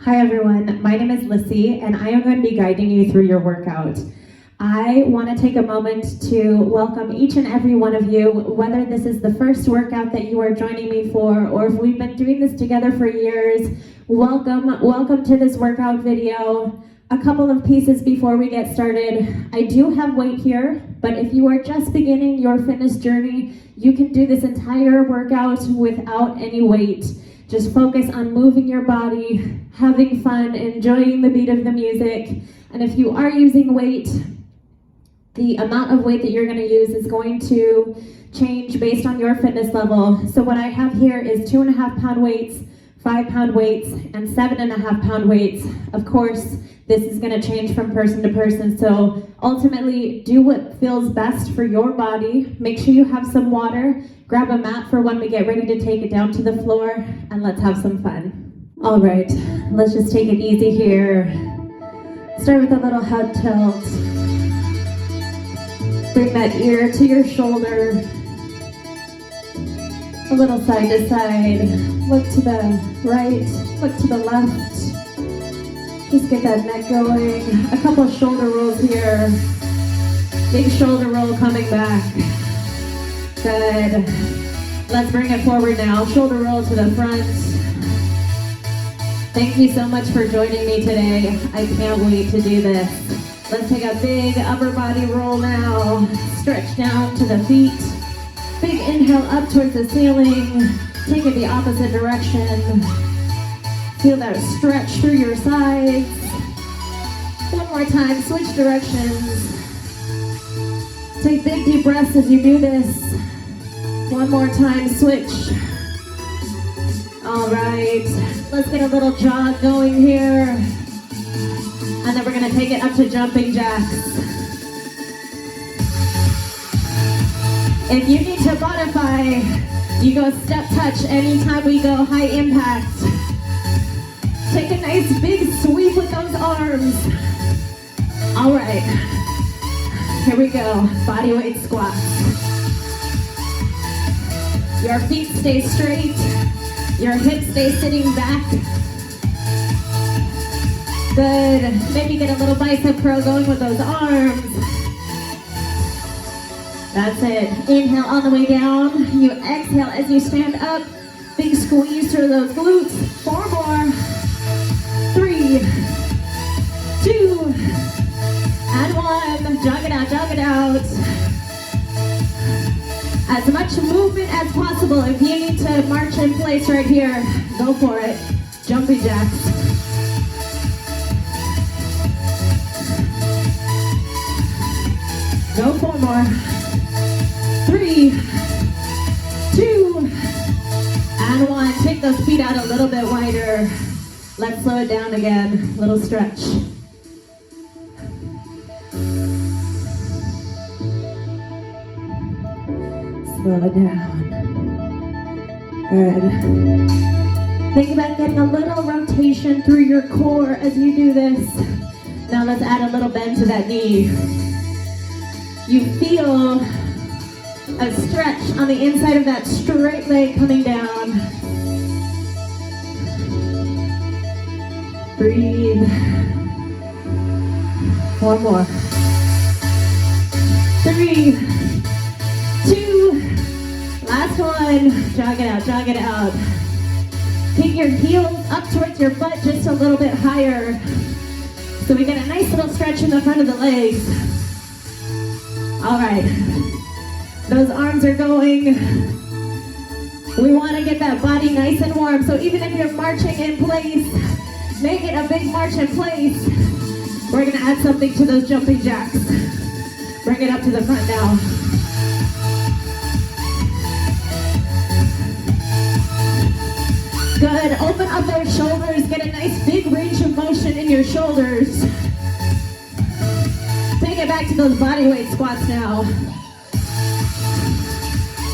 Hi everyone, my name is Lissy and I am going to be guiding you through your workout. I want to take a moment to welcome each and every one of you, whether this is the first workout that you are joining me for or if we've been doing this together for years. Welcome to this workout video. A couple of pieces before we get started. I do have weight here, but if you are just beginning your fitness journey, you can do this entire workout without any weight. Just focus on moving your body, having fun, enjoying the beat of the music. And if you are using weight, the amount of weight that you're going to use is going to change based on your fitness level. So what I have here is 2.5 pound weights, 5 pound weights, and 7.5 pound weights. Of course, this is going to change from person to person. So ultimately, do what feels best for your body. Make sure you have some water. Grab a mat for when we get ready to take it down to the floor, and let's have some fun. All right, let's just take it easy here. Start with a little head tilt. Bring that ear to your shoulder. A little side to side. Look to the right, look to the left. Just get that neck going. A couple shoulder rolls here. Big shoulder roll coming back. Good. Let's bring it forward now. Shoulder roll to the front. Thank you so much for joining me today. I can't wait to do this. Let's take a big upper body roll now. Stretch down to the feet. Big inhale up towards the ceiling. Take it the opposite direction. Feel that stretch through your sides. One more time, switch directions. Take big deep breaths as you do this. One more time, switch. All right, let's get a little jog going here. And then we're gonna take it up to jumping jacks. If you need to modify, you go step touch anytime we go high impact. Take a nice big sweep with those arms. All right, here we go, body weight squats. Your feet stay straight, your hips stay sitting back. Good, maybe get a little bicep curl going with those arms. That's it, inhale on the way down, you exhale as you stand up. Big squeeze through those glutes, 4 more. 3, 2, and 1. Jog it out, jog it out. As much movement as possible. If you need to march in place right here, go for it. Jumping jacks. Go 4 more. 3, 2, and 1. Take those feet out a little bit wider. Let's slow it down again. Little stretch. Slow it down. Good. Think about getting a little rotation through your core as you do this. Now let's add a little bend to that knee. You feel a stretch on the inside of that straight leg coming down. Breathe. 1 more. 3, 2, last one. Jog it out, jog it out. Take your heels up towards your butt just a little bit higher. So we get a nice little stretch in the front of the legs. All right. Those arms are going. We want to get that body nice and warm. So even if you're marching in place, make it a big march in place. We're gonna add something to those jumping jacks. Bring it up to the front now. Good, open up those shoulders. Get a nice big range of motion in your shoulders. Take it back to those body weight squats now.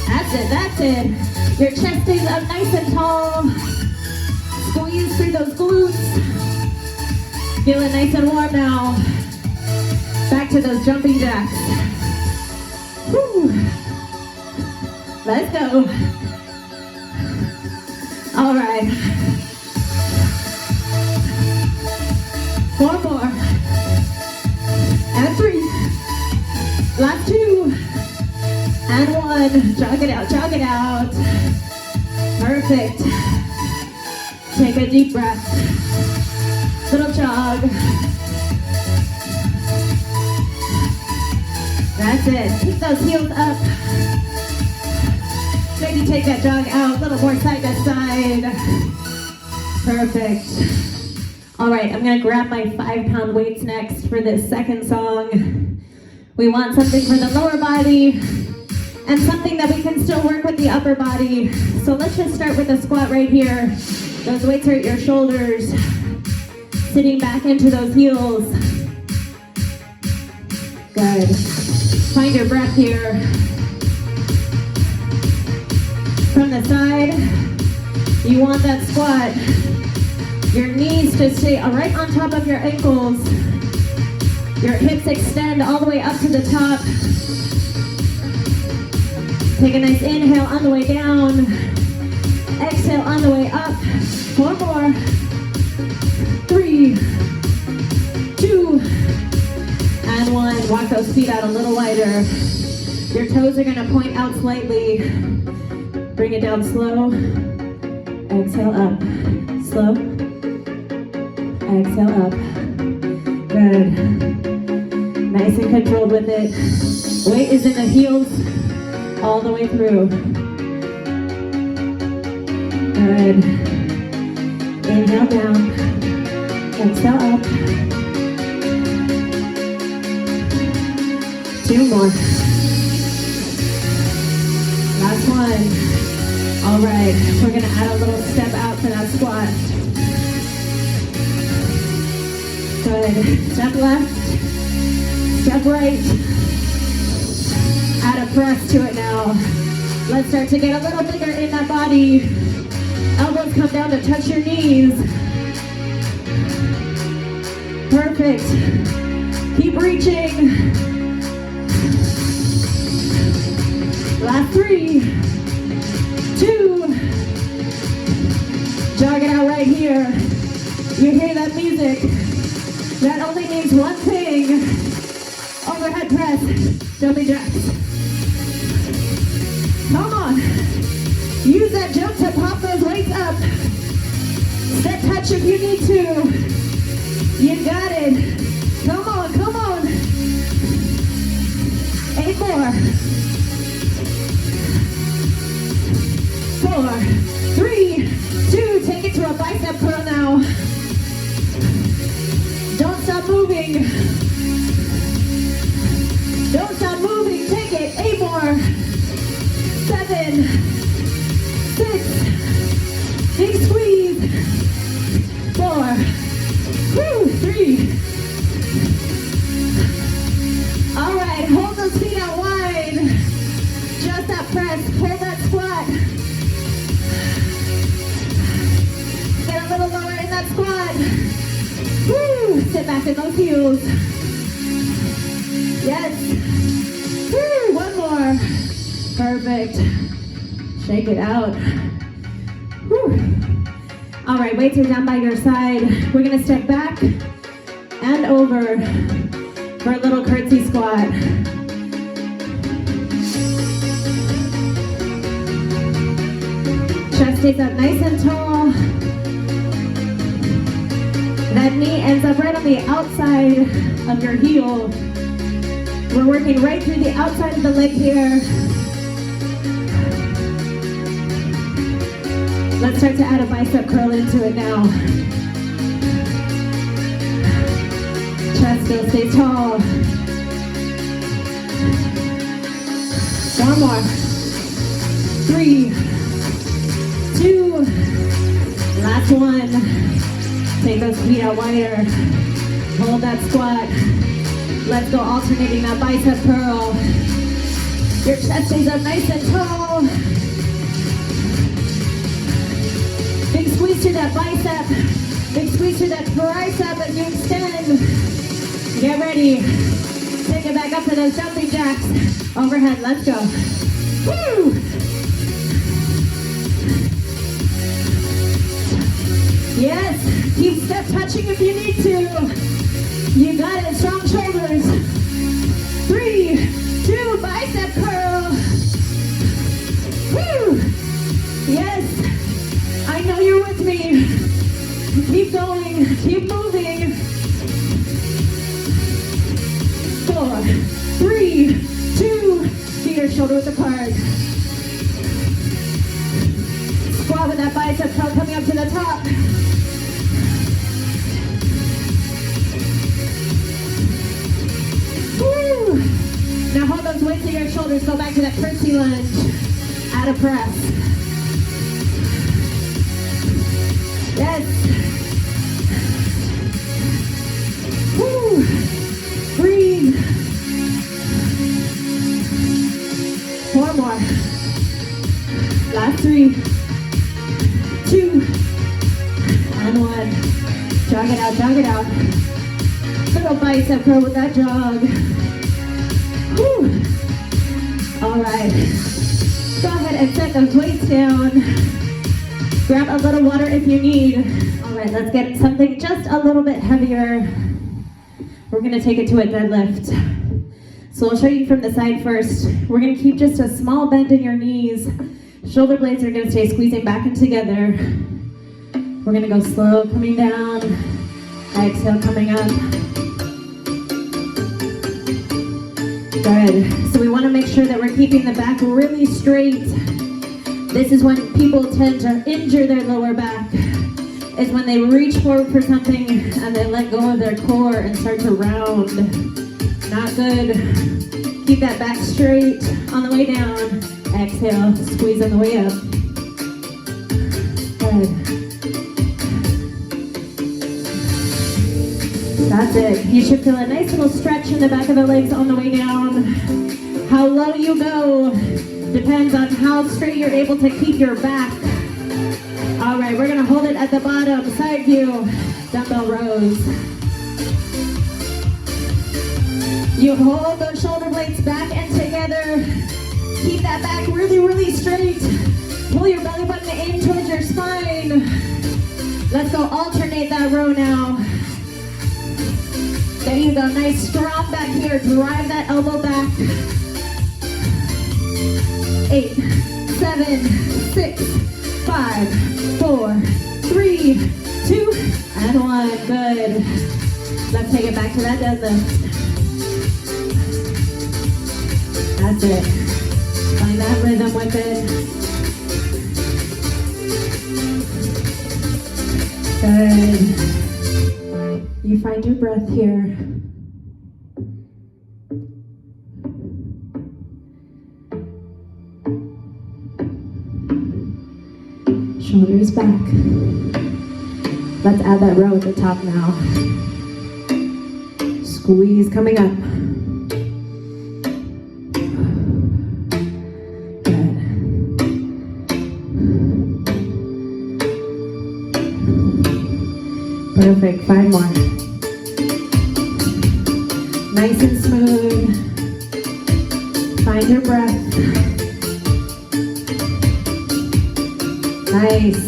That's it, that's it. Your chest stays up nice and tall. Squeeze through those glutes. Feeling nice and warm now. Back to those jumping jacks. Whew. Let's go. All right. 4 more. And 3. Last 2. And 1. Jog it out, jog it out. Perfect. Take a deep breath. Little jog. That's it. Keep those heels up. Maybe take that jog out a little more side to side. Perfect. All right, I'm gonna grab my 5-pound weights next for this second song. We want something for the lower body and something that we can still work with the upper body. So let's just start with a squat right here. Those weights are at your shoulders. Sitting back into those heels. Good. Find your breath here. From the side, you want that squat. Your knees to stay right on top of your ankles. Your hips extend all the way up to the top. Take a nice inhale on the way down. Exhale on the way up. 4 more. 3, 2, and 1. Walk those feet out a little wider. Your toes are gonna point out slightly. Bring it down slow. Exhale up. Slow. Exhale up. Good. Nice and controlled with it. Weight is in the heels all the way through. Good. Inhale down. Exhale up. 2 more. Last one. All right, we're gonna add a little step out for that squat. Good. Step left. Step right. Add a press to it now. Let's start to get a little bigger in that body. Elbows come down to touch your knees. Perfect. Keep reaching. Last 3, 2. Jog it out right here. You hear that music? That only means one thing. Overhead press, jumping jacks. Come on. Use that jump to pop those weights up. Step touch if you need to. You got it. Come on, come on. 8 more. 4, 3, 2. Take it to a bicep curl now. Don't stop moving. Don't stop moving. Take it. 8 more. 7, 6. Big squeeze. 4. 3. All right, hold those feet out wide. Just that press, pull that squat. Get a little lower in that squat. Woo, sit back in those heels. Yes. Woo, 1 more. Perfect. Shake it out. Woo. All right, weights are down by your side. We're gonna step back and over for a little curtsy squat. Chest stays up nice and tall. That knee ends up right on the outside of your heel. We're working right through the outside of the leg here. Let's start to add a bicep curl into it now. Chest still stays tall. 1 more. 3, 2. Last one. Take those feet out wider. Hold that squat. Let's go alternating that bicep curl. Your chest stays up nice and tall. Big squeeze to that bicep. Big squeeze to that tricep as you extend. Get ready. Take it back up to those jumping jacks. Overhead, let's go. Woo! Yes, Keep step touching if you need to. You got it, strong shoulders. 3, 2, bicep curl. Woo! Yes, I know you're with me. Keep going, keep moving. 4, 3, 2, feet or shoulder width apart. Squat with that bicep curl coming up to the top. Woo! Now hold those weights to your shoulders. Go back to that curtsy lunge. Add a press. Yes. Woo! Breathe. 4 more. Last 3, 2, and 1. Jog it out, jog it out. Little bicep curl with that jog. Woo. All right. Go ahead and set those weights down. Grab a little water if you need. All right, let's get something just a little bit heavier. We're gonna take it to a deadlift. So I'll show you from the side first. We're gonna keep just a small bend in your knees. Shoulder blades are gonna stay squeezing back and together. We're gonna go slow, coming down. Exhale, coming up. Good. So we wanna make sure that we're keeping the back really straight. This is when people tend to injure their lower back, is when they reach forward for something and they let go of their core and start to round. Not good. Keep that back straight on the way down. Exhale, squeeze on the way up. Good. That's it. You should feel a nice little stretch in the back of the legs on the way down. How low you go depends on how straight you're able to keep your back. All right, we're gonna hold it at the bottom, side view, dumbbell rows. You hold those shoulder blades back and together. Keep that back really, really straight. Pull your belly button in towards your spine. Let's go alternate that row now. There you go, nice strong back here. Drive that elbow back. 8, 7, 6, 5, 4, 3, 2, and 1. Good. Let's take it back to that deadlift. That's it. Find that rhythm with it. Good. You find your breath here. Shoulders back. Let's add that row at the top now. Squeeze coming up. Good. Perfect. 5 more. Nice and smooth. Find your breath. Nice.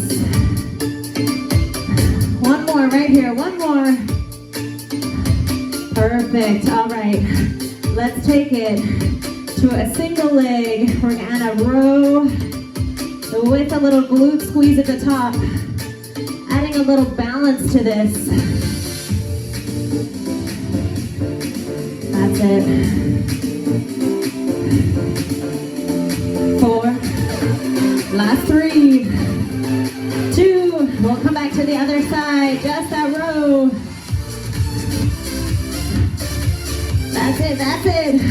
1 more right here. 1 more. Perfect. All right. Let's take it to a single leg. We're going to add a row with a little glute squeeze at the top. Adding a little balance to this. That's it. 4. Last 3. 2. We'll come back to the other side. Just that row. That's it. That's it.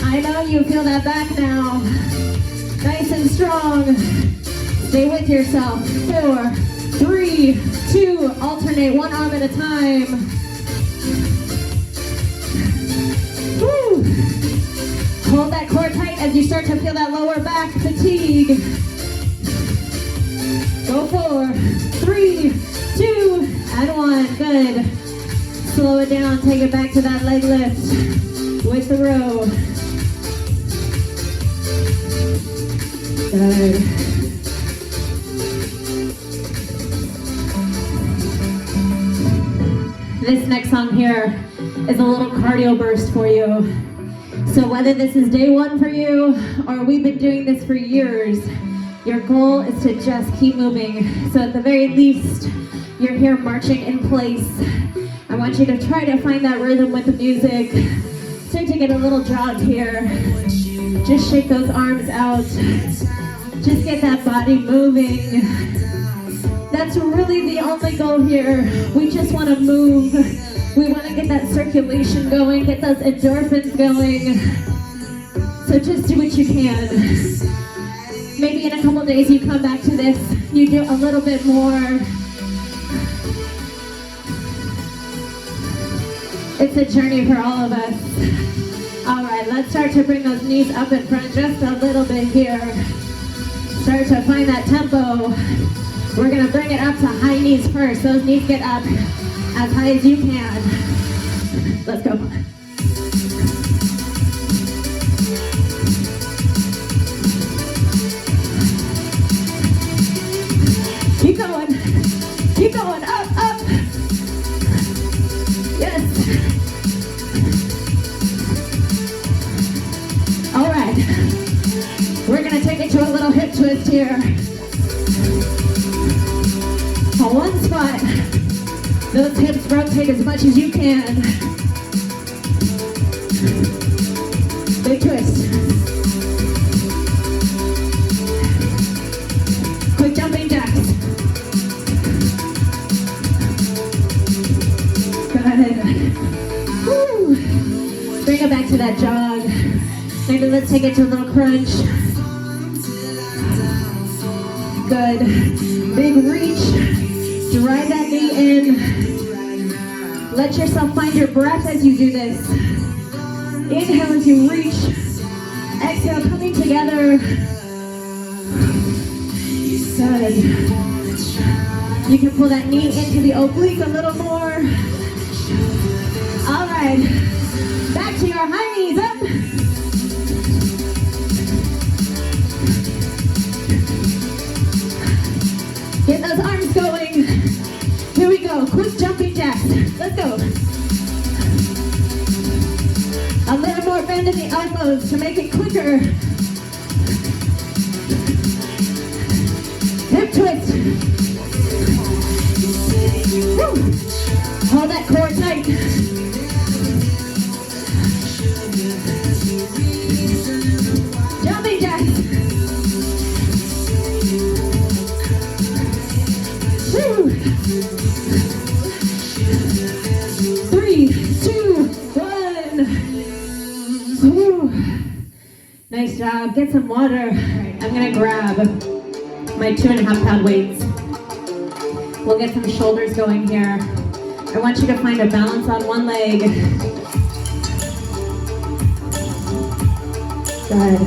I know you feel that back now. Nice and strong. Stay with yourself. 4, 3, 2. Alternate 1 arm at a time. Woo. Hold that core tight as you start to feel that lower back fatigue. Go 4, 3, 2, and 1. Good. Slow it down. Take it back to that leg lift with the row. Good. This next song here is a little cardio burst for you. So whether this is day one for you or we've been doing this for years, your goal is to just keep moving. So at the very least, you're here marching in place. I want you to try to find that rhythm with the music. Start to get a little jog here. Just shake those arms out. Just get that body moving. That's really the only goal here. We just want to move. We want to get that circulation going, get those endorphins going. So just do what you can. Maybe in a couple days you come back to this, you do a little bit more. It's a journey for all of us. All right, let's start to bring those knees up in front just a little bit here. Start to find that tempo. We're gonna bring it up to high knees first. Those knees get up as high as you can. Let's go. Keep going. Keep going. Up, up. Yes. All right. We're gonna take it to a little hip twist here. On one spot. Those hips rotate as much as you can. Big twist. Quick jumping jacks. Good. Woo. Bring it back to that jog. Maybe let's take it to a little crunch. Good. Big reach. Drive that knee in. Let yourself find your breath as you do this. Inhale as you reach. Exhale, coming together. Good. You can pull that knee into the oblique a little more. All right. Back to your high knees, up. Get those arms going. Here we go, quick jumping jacks. Let's go. A little more bend in the elbows to make it quicker. Hip twist. Woo. Hold that core tight. Jumping jacks. Woo. 3, 2, 1. Woo. Nice job. Get some water. I'm gonna grab my 2.5 pound weights. We'll get some shoulders going here. I want you to find a balance on one leg. Good.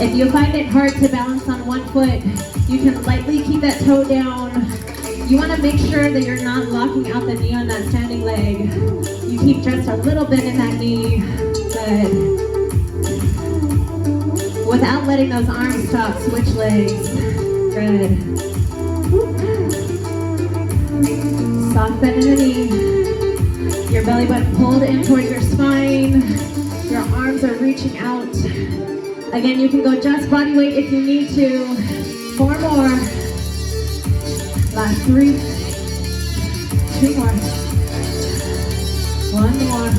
If you find it hard to balance on one foot, you can lightly keep that toe down. You want to make sure that you're not locking out the knee on that standing leg. You keep just a little bit in that knee. Good. Without letting those arms stop, switch legs. Good. Soft bend in the knee. Your belly button pulled in towards your spine. Your arms are reaching out. Again, you can go just body weight if you need to. 4 more. Last 3. 2 more. 1 more.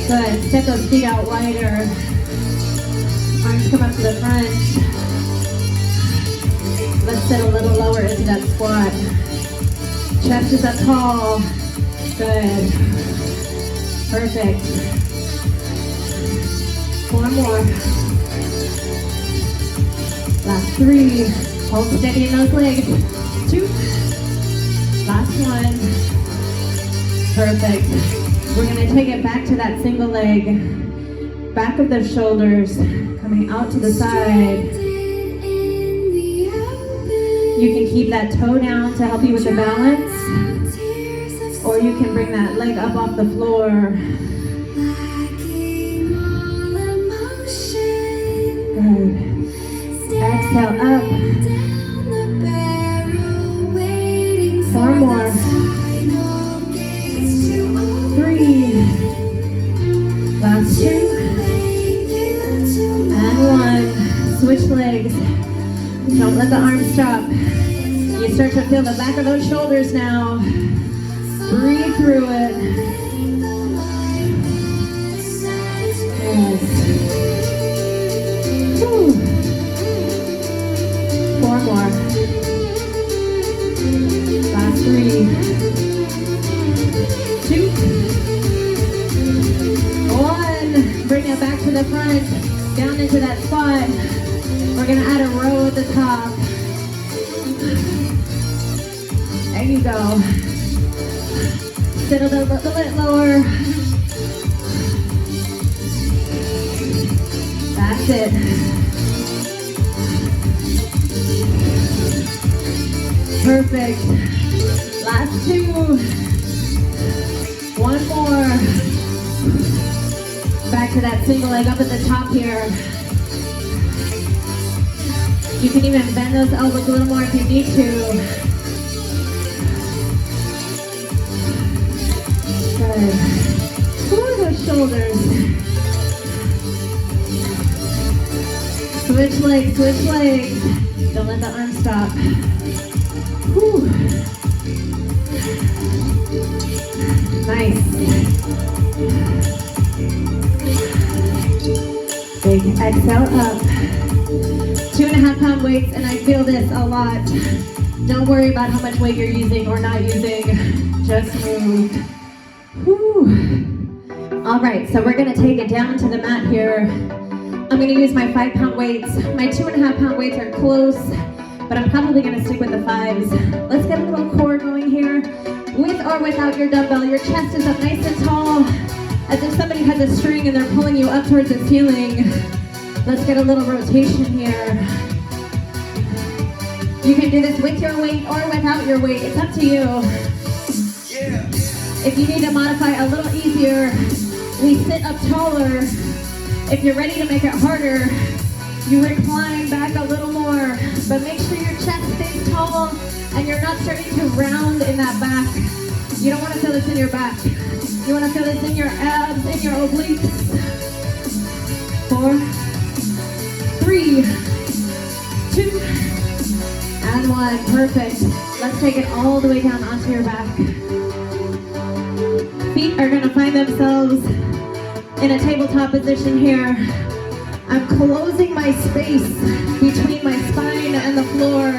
Good. Step those feet out wider. Arms come up to the front. Let's sit a little lower into that squat. Chest is up tall. Good. Perfect. 4 more. Last 3. Hold steady in those legs. 2. Last 1. Perfect. We're going to take it back to that single leg. Back of the shoulders. Coming out to the side. You can keep that toe down to help you with the balance. Or you can bring that leg up off the floor. Good. Exhale up. 4 more. Don't let the arms stop. You start to feel the back of those shoulders now. Breathe through it. Yes. Whew. 4 more. Last 3. 2. 1. Bring it back to the front. Down into that squat. We're gonna add a row at the top. There you go. Sit a little bit lower. That's it. Perfect. Last 2. 1 more. Back to that single leg up at the top here. You can even bend those elbows a little more if you need to. Good. Ooh, those shoulders. Switch legs, switch legs. Don't let the arms stop. Whew. Nice. Big exhale up. 2.5 pound weights, and I feel this a lot. Don't worry about how much weight you're using or not using. Just move. Whew. All right, so we're gonna take it down to the mat here. I'm gonna use my 5 pound weights. My 2.5 pound weights are close, but I'm probably gonna stick with the 5s. Let's get a little core going here. With or without your dumbbell, your chest is up nice and tall, as if somebody has a string and they're pulling you up towards the ceiling. Let's get a little rotation here. You can do this with your weight or without your weight. It's up to you. Yeah. If you need to modify a little easier, we sit up taller. If you're ready to make it harder, you recline back a little more. But make sure your chest stays tall and you're not starting to round in that back. You don't want to feel this in your back. You want to feel this in your abs, in your obliques. 4, 3, 2, and 1. Perfect. Let's take it all the way down onto your back. Feet are going to find themselves in a tabletop position here. I'm closing my space between my spine and the floor.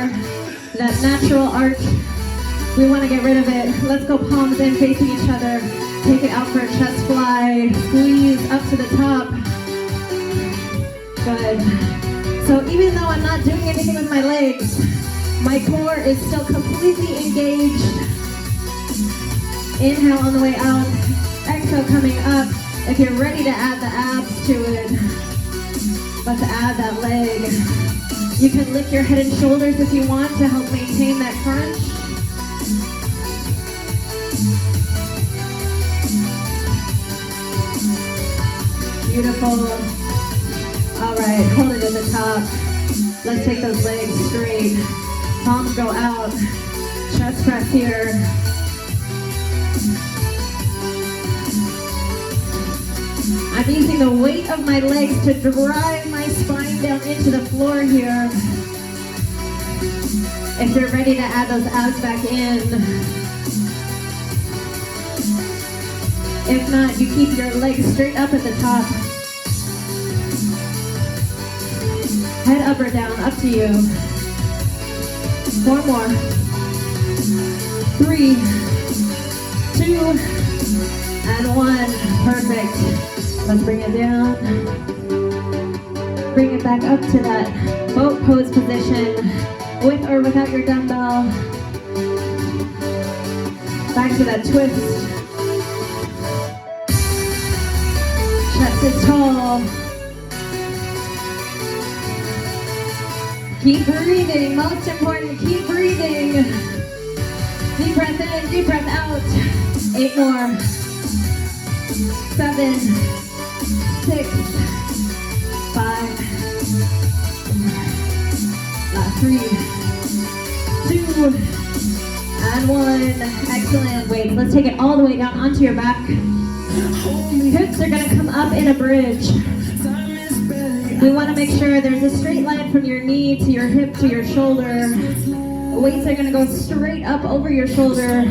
That natural arch, we want to get rid of it. Let's go palms in facing each other. Take it out for a chest fly. Squeeze up to the top. Good. So even though I'm not doing anything with my legs, my core is still completely engaged. Inhale on the way out. Exhale coming up. If you're ready to add the abs to it, let's add that leg. You can lift your head and shoulders if you want to help maintain that crunch. Beautiful. All right, hold it at the top. Let's take those legs straight. Palms go out. Chest press here. I'm using the weight of my legs to drive my spine down into the floor here. If you're ready to add those abs back in. If not, you keep your legs straight up at the top. Head up or down, up to you. 4 more. 3, 2, and 1. Perfect. Let's bring it down. Bring it back up to that boat pose position, with or without your dumbbell. Back to that twist. Chest is tall. Keep breathing, most important, keep breathing. Deep breath in, deep breath out. 8 more. 7, 6, 5, 3, 2, and 1. Excellent. Wait, let's take it all the way down onto your back. Hips are gonna come up in a bridge. We want to make sure there's a straight line from your knee to your hip to your shoulder. Weights are going to go straight up over your shoulder.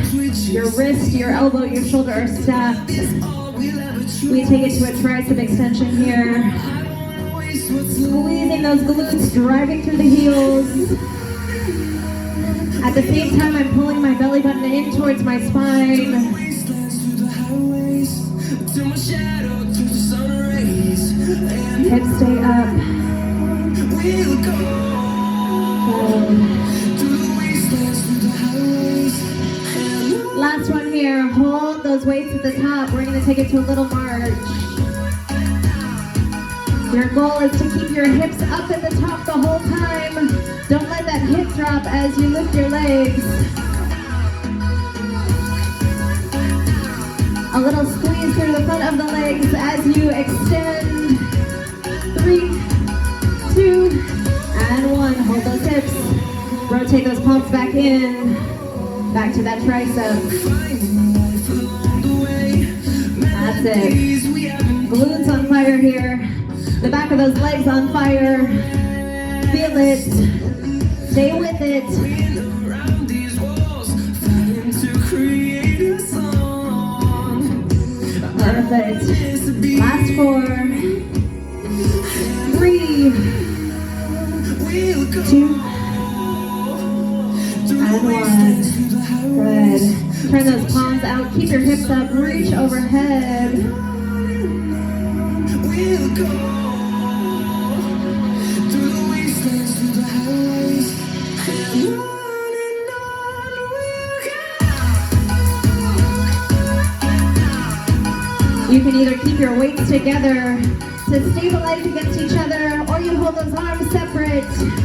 Your wrist, your elbow, your shoulder are stacked. We take it to a tricep extension here. Squeezing those glutes, driving through the heels. At the same time, I'm pulling my belly button in towards my spine. Hips stay up. Last one here. Hold those weights at the top. We're going to take it to a little march. Your goal is to keep your hips up at the top the whole time. Don't let that hip drop as you lift your legs. A little squeeze through the front of the legs as you extend. 3, 2, and 1. Hold those hips. Rotate those palms back in. Back to that tricep. That's it. Glutes on fire here. The back of those legs on fire. Feel it. Stay with it. Perfect. Last 4. 3, 2, and 1. Good. Turn those palms out. Keep your hips up. Reach overhead. You can either keep your weights together to stabilize against each other, or you hold those arms separate.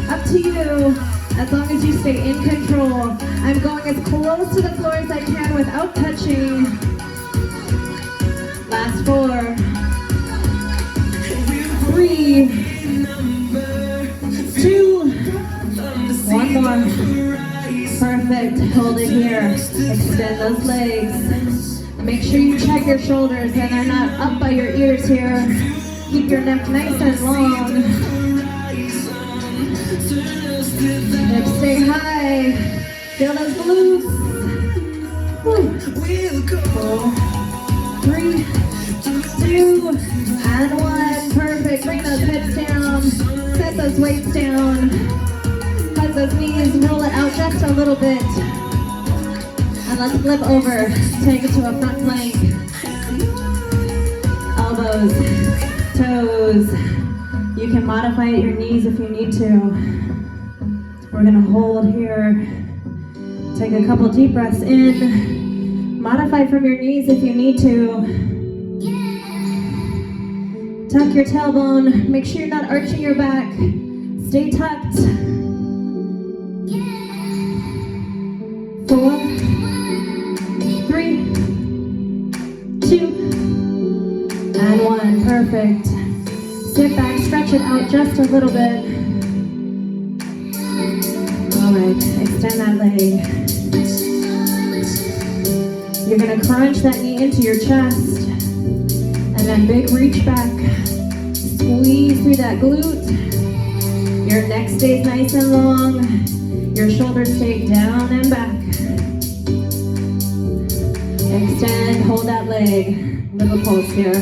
Up to you, as long as you stay in control. I'm going as close to the floor as I can without touching. Last 4, 3, 2, 1 more. Perfect. Hold it here. Extend those legs. Make sure you check your shoulders and they're not up by your ears here. Keep your neck nice and long. Hips stay high. Feel those glutes. 4, 3, 2, and 1. Perfect. Bring those hips down. Set those weights down. Hug those knees. Roll it out just a little bit. And let's flip over. Take it to a front plank. Elbows, toes. You can modify at your knees if you need to. We're gonna hold here. Take a couple deep breaths in. Modify from your knees if you need to. Tuck your tailbone. Make sure you're not arching your back. Stay tucked. 4, 3, 2, and 1. Perfect. Sit back, stretch it out just a little bit. All right, extend that leg. You're gonna crunch that knee into your chest, and then big reach back. Squeeze through that glute. Your neck stays nice and long. Your shoulders stay down and back. Extend, hold that leg. Little pulse here.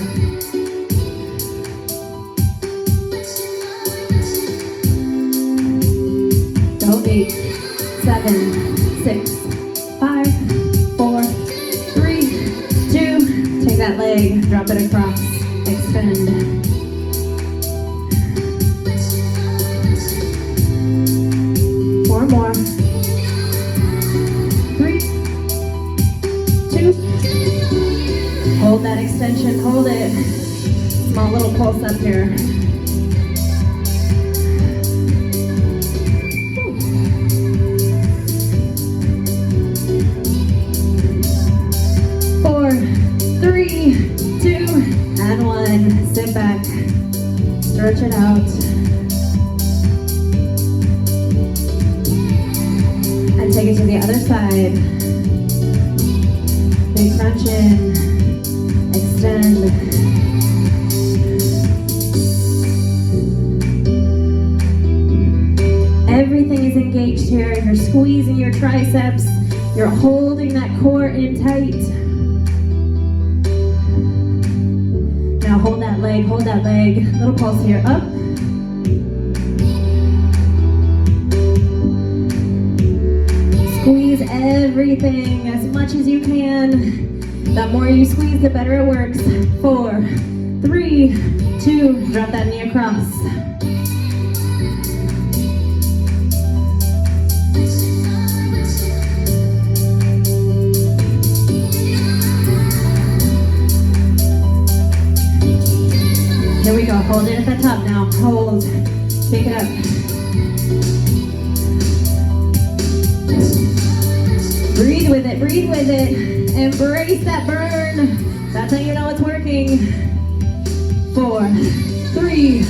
Go 8, 7, 6, 5, 4, 3, 2. Take that leg, drop it across. Extend. More. 3, 2. Hold that extension, hold it. Small little pulse up here. 4, 3, 2, and 1. Sit back. Stretch it out. And take it to the other side. Big crunch in. Extend. here. You're squeezing your triceps. You're holding that core in tight. Now hold that leg, hold that leg. Little pulse here, up. Squeeze everything as much as you can. The more you squeeze, the better it works. 4, 3, 2, drop that knee across. Here we go, hold it at the top now. Hold, take it up. Breathe with it, breathe with it. Embrace that burn. That's how you know it's working. 4, 3,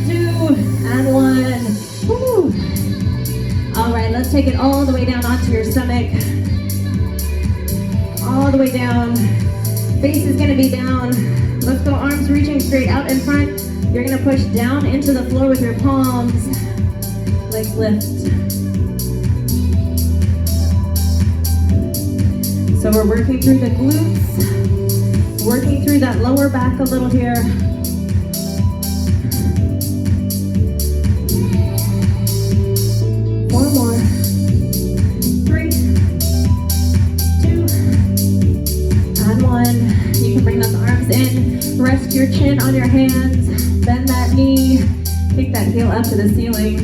2, and 1. Woo. All right, let's take it all the way down onto your stomach. All the way down. Face is gonna be down. Let's go, arms reaching straight out in front. You're gonna push down into the floor with your palms. Legs lift. So we're working through the glutes, working through that lower back a little here. One more. 3, 2, and 1. You can bring those arms in, rest your chin on your hands, bend that knee, take that heel up to the ceiling.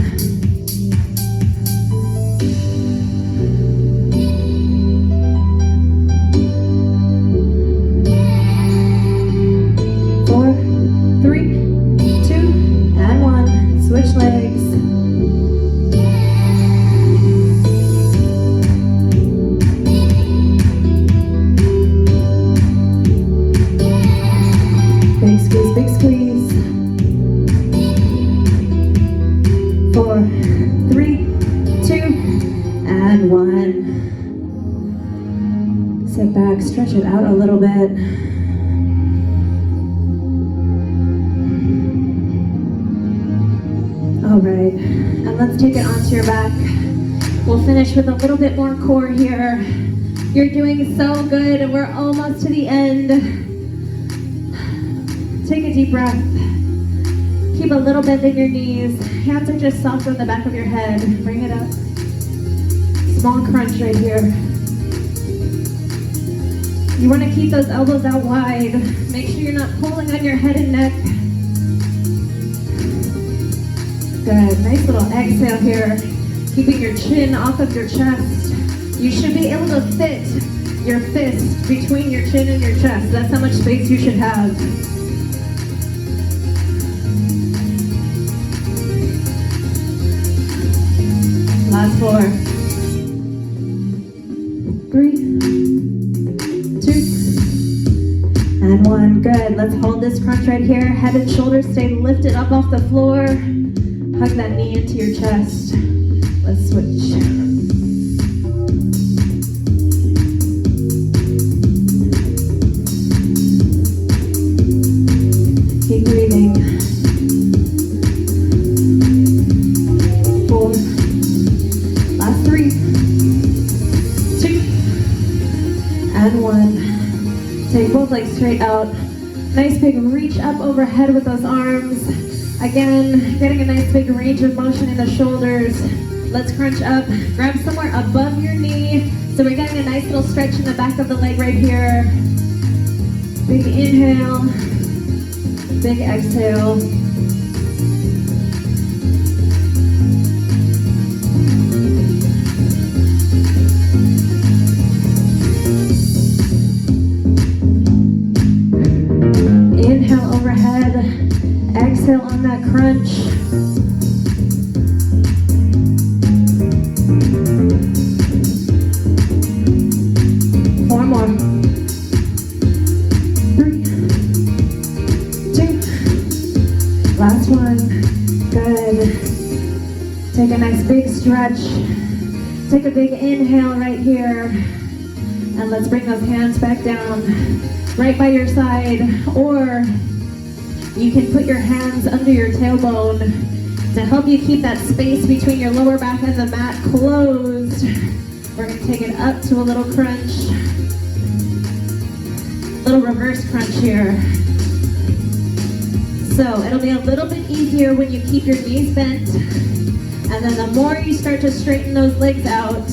4, 3, 2, and 1. Switch legs. Big squeeze, big squeeze. 4, 3, 2, and 1. Sit back, stretch it out a little bit. All right, and let's take it onto your back. We'll finish with a little bit more core here. You're doing so good, and we're almost to the end. Take a deep breath. Keep a little bend in your knees. Hands are just soft on the back of your head. Bring it up. Small crunch right here. You want to keep those elbows out wide. Make sure you're not pulling on your head and neck. Good. Nice little exhale here. Keeping your chin off of your chest. You should be able to fit your fist between your chin and your chest. That's how much space you should have. Last 4, 3, 2, and 1. Good. Let's hold this crunch right here. Head and shoulders stay lifted up off the floor. Hug that knee into your chest. Let's switch. Keep breathing. 4. Last 3, 2, and 1. Take both legs straight out. Nice big reach up overhead with those arms. Again, getting a nice big range of motion in the shoulders. Let's crunch up. Grab somewhere above your knee. So we're getting a nice little stretch in the back of the leg right here. Big inhale. Big exhale. Inhale overhead, exhale on that crunch. Four more. 3, 2, last one. Good. Take a nice big stretch. Take a big inhale right here. And let's bring those hands back down. Right by your side, or you can put your hands under your tailbone. To help you keep that space between your lower back and the mat closed, we're going to take it up to a little crunch. Little reverse crunch here. So it'll be a little bit easier when you keep your knees bent. And then the more you start to straighten those legs out,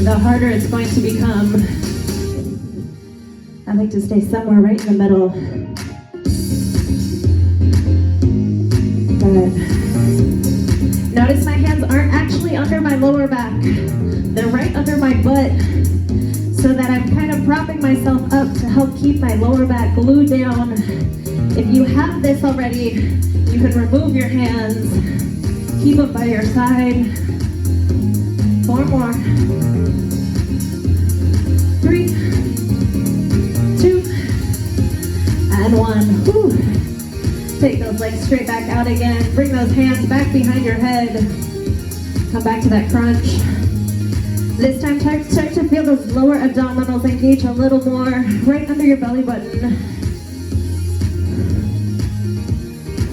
the harder it's going to become. I like to stay somewhere right in the middle. Good. Notice my hands aren't actually under my lower back. They're right under my butt, so that I'm kind of propping myself up to help keep my lower back glued down. If you have this already, you can remove your hands, keep them by your side. 4 more. 3, 2, and 1. Whew. Take those legs straight back out again. Bring those hands back behind your head. Come back to that crunch. This time, start to feel those lower abdominals engage a little more, right under your belly button.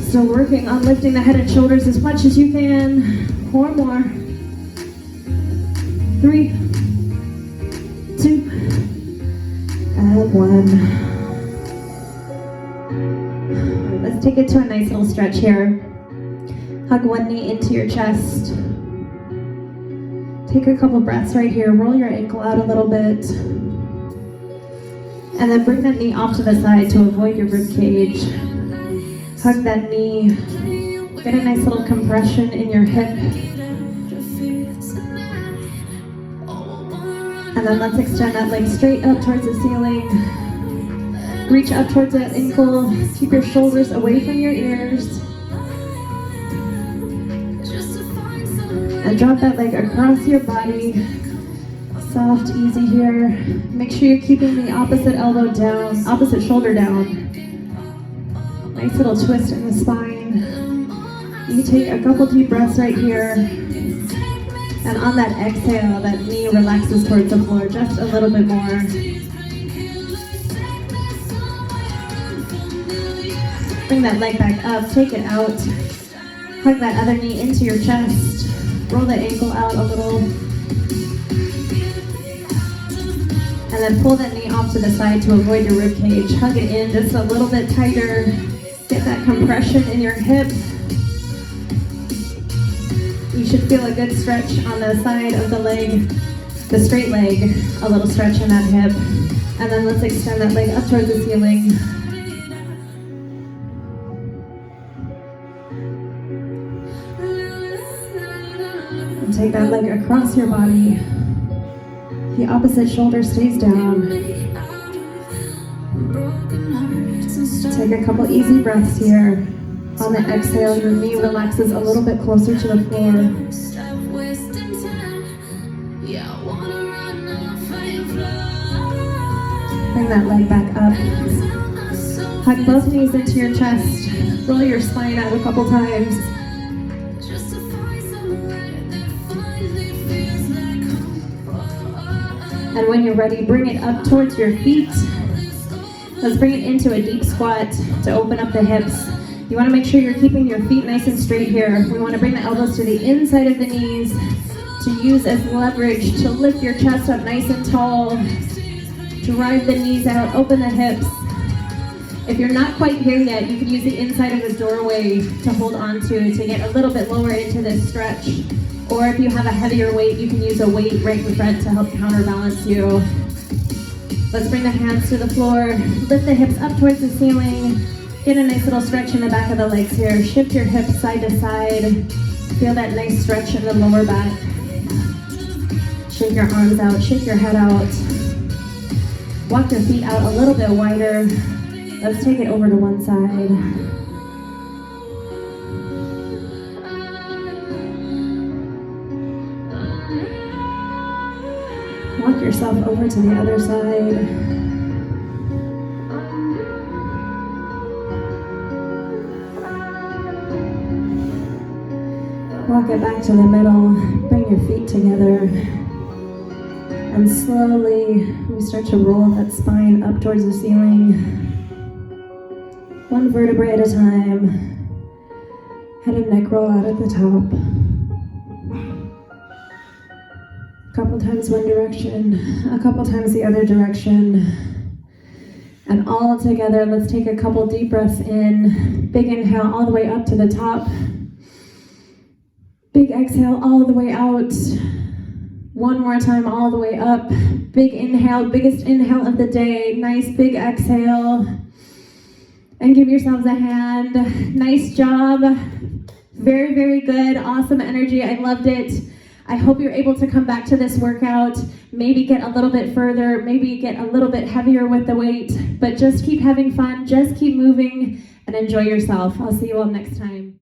Still working on lifting the head and shoulders as much as you can. 4 more. 3, 2, and 1. Let's take it to a nice little stretch here. Hug one knee into your chest. Take a couple breaths right here. Roll your ankle out a little bit. And then bring that knee off to the side to avoid your rib cage. Hug that knee. Get a nice little compression in your hip. And then let's extend that leg straight up towards the ceiling. Reach up towards that ankle. Keep your shoulders away from your ears. And drop that leg across your body. Soft, easy here. Make sure you're keeping the opposite elbow down, opposite shoulder down. Nice little twist in the spine. You take a couple deep breaths right here. And on that exhale, that knee relaxes towards the floor just a little bit more. Bring that leg back up, take it out. Hug that other knee into your chest. Roll the ankle out a little. And then pull that knee off to the side to avoid your rib cage. Hug it in just a little bit tighter. Get that compression in your hip. You should feel a good stretch on the side of the leg, the straight leg, a little stretch in that hip. And then let's extend that leg up towards the ceiling. And take that leg across your body. The opposite shoulder stays down. Take a couple easy breaths here. On the exhale, your knee relaxes a little bit closer to the floor. Bring that leg back up. Hug both knees into your chest. Roll your spine out a couple times. And when you're ready, bring it up towards your feet. Let's bring it into a deep squat to open up the hips. You want to make sure you're keeping your feet nice and straight here. We want to bring the elbows to the inside of the knees to use as leverage to lift your chest up nice and tall. Drive the knees out, open the hips. If you're not quite here yet, you can use the inside of the doorway to hold on to get a little bit lower into this stretch. Or if you have a heavier weight, you can use a weight right in front to help counterbalance you. Let's bring the hands to the floor. Lift the hips up towards the ceiling. Get a nice little stretch in the back of the legs here. Shift your hips side to side. Feel that nice stretch in the lower back. Shake your arms out, shake your head out. Walk your feet out a little bit wider. Let's take it over to one side. Walk yourself over to the other side. Walk it back to the middle. Bring your feet together. And slowly, we start to roll that spine up towards the ceiling. One vertebrae at a time. Head and neck roll out at the top. A couple times one direction, a couple times the other direction. And all together, let's take a couple deep breaths in. Big inhale all the way up to the top. Big exhale all the way out. One more time all the way up. Big inhale, biggest inhale of the day. Nice big exhale. And give yourselves a hand. Nice job. Very, very good. Awesome energy. I loved it. I hope you're able to come back to this workout, maybe get a little bit further, maybe get a little bit heavier with the weight, but just keep having fun, just keep moving, and enjoy yourself. I'll see you all next time.